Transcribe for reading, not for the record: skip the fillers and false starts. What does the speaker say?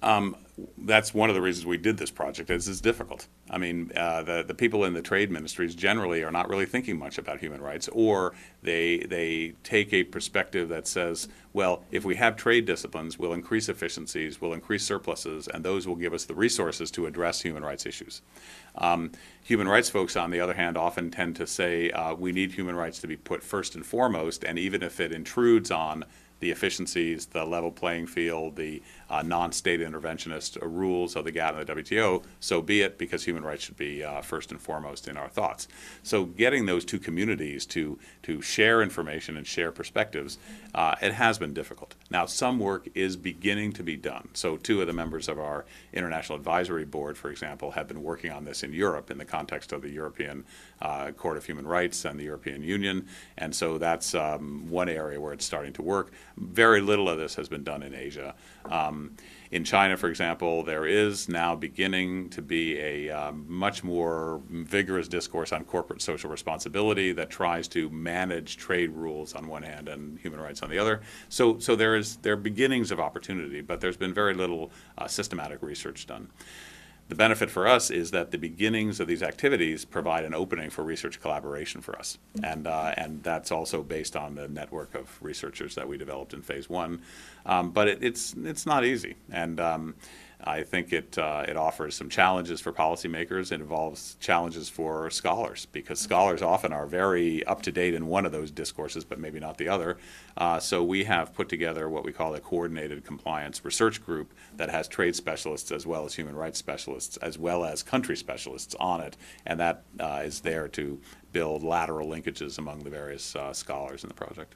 That's one of the reasons we did this project. Is it's difficult. I mean, the people in the trade ministries generally are not really thinking much about human rights, or they take a perspective that says, well, if we have trade disciplines, we'll increase efficiencies, we'll increase surpluses, and those will give us the resources to address human rights issues. Human rights folks, on the other hand, often tend to say we need human rights to be put first and foremost, and even if it intrudes on the efficiencies, the level playing field, the non-state interventionist rules of the GATT and the WTO, so be it, because human rights should be first and foremost in our thoughts. So getting those two communities to share information and share perspectives, it has been difficult. Now, some work is beginning to be done. So two of the members of our International Advisory Board, for example, have been working on this in Europe in the context of the European Court of Human Rights and the European Union, and so that's one area where it's starting to work. Very little of this has been done in Asia. In China, for example, there is now beginning to be a much more vigorous discourse on corporate social responsibility that tries to manage trade rules on one hand and human rights on the other. So there are beginnings of opportunity, but there's been very little systematic research done. The benefit for us is that the beginnings of these activities provide an opening for research collaboration for us, and that's also based on the network of researchers that we developed in phase one. But it's not easy, and I think it offers some challenges for policymakers. It involves challenges for scholars, because scholars often are very up to date in one of those discourses, but maybe not the other. So we have put together what we call a coordinated compliance research group that has trade specialists as well as human rights specialists as well as country specialists on it, and that is there to build lateral linkages among the various scholars in the project.